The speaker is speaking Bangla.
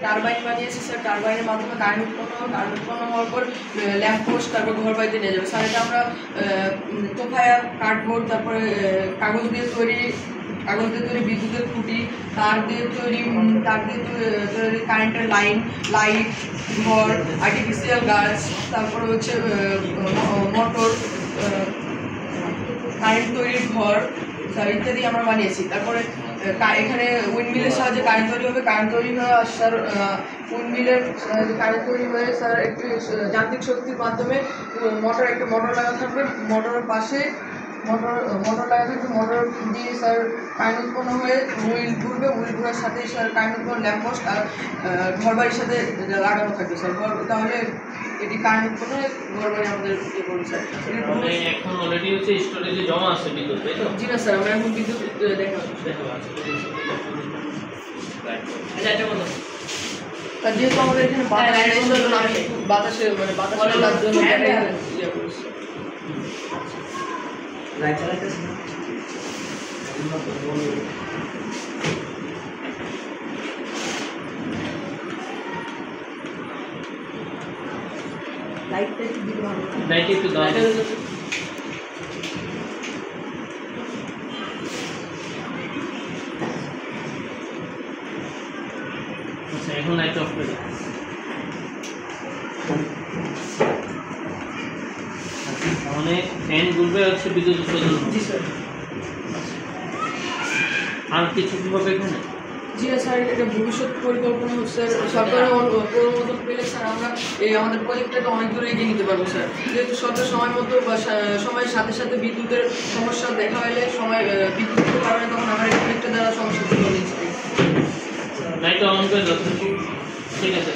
টারবাইন বানিয়েছি স্যার। টারবাইনের মাধ্যমে কারেন্ট উৎপন্ন হওয়ার পর ল্যাম্প পোস্ট, তারপর ঘর বাড়িতে নিয়ে যাবে স্যার। এটা আমরা তোফায়া, কার্ডবোর্ড, তারপরে কাগজ দিয়ে তৈরি বিদ্যুতের খুঁটি, তার দিয়ে তৈরি কারেন্টের লাইট, ঘর, আর্টিফিশিয়াল গাছ, তারপরে হচ্ছে মোটর, কারেন্ট তৈরির ঘর স্যার ইত্যাদি আমরা বানিয়েছি। তারপরে এখানে উইন্ডমিলের সাহায্যে কারেন্ট তৈরি হবে। কারেন্ট তৈরি হয়ে স্যার উইন্ডমিলের কারেন্ট তৈরি হয়ে স্যার একটি যান্ত্রিক শক্তির মাধ্যমে একটা মোটর লাগা থাকবে। মোটরের পাশে মোটর লাগা থাকবে। মোটর দিয়ে স্যার কারেন্ট উৎপন্ন হয়ে হুইল ঘুরার সাথেই স্যার কারেন্ট উৎপন্ন ল্যাম্পপোস্ট আর ঘর বাড়ির সাথে লাগানো থাকবে স্যার। তাহলে এটি কারেন্ট উৎপন্ন হয়ে ঘর বাড়ি আমাদের ইয়ে করবে স্যার। এখন অলরেডি হচ্ছে স্টোরেজে জমা আছে বিদ্যুৎ, তাই তো? জি না স্যার, আমরা এখন বিদ্যুৎ দেখা যেহেতু আমাদের এখানে বাতাসে লাইট একটু দাও। আচ্ছা, এখন লাইট অফ করে দাও। তাহলে ফ্যান ঘুরবে হচ্ছে বিদ্যুৎ উৎপাদন। জি স্যার। আর কিছু কি হবে এখানে? জি স্যার, এটা ভবিষ্যৎ পরিকল্পনা হচ্ছে সরকারের অনুমোদন পেলে স্যার আমরা এই আমাদের প্রজেক্টটাকে অনেক দূরে এগিয়ে নিতে পারবো স্যার। যেহেতু সরকার সময় মতো বা সময়ের সাথে সাথে বিদ্যুতের সমস্যা দেখা হলে বিদ্যুতের কারণে তখন আমরা এই প্রজেক্টটা দ্বারা সমস্যা তুলে নিচ্ছি। লাইটটা অন করে দাও। ঠিক আছে।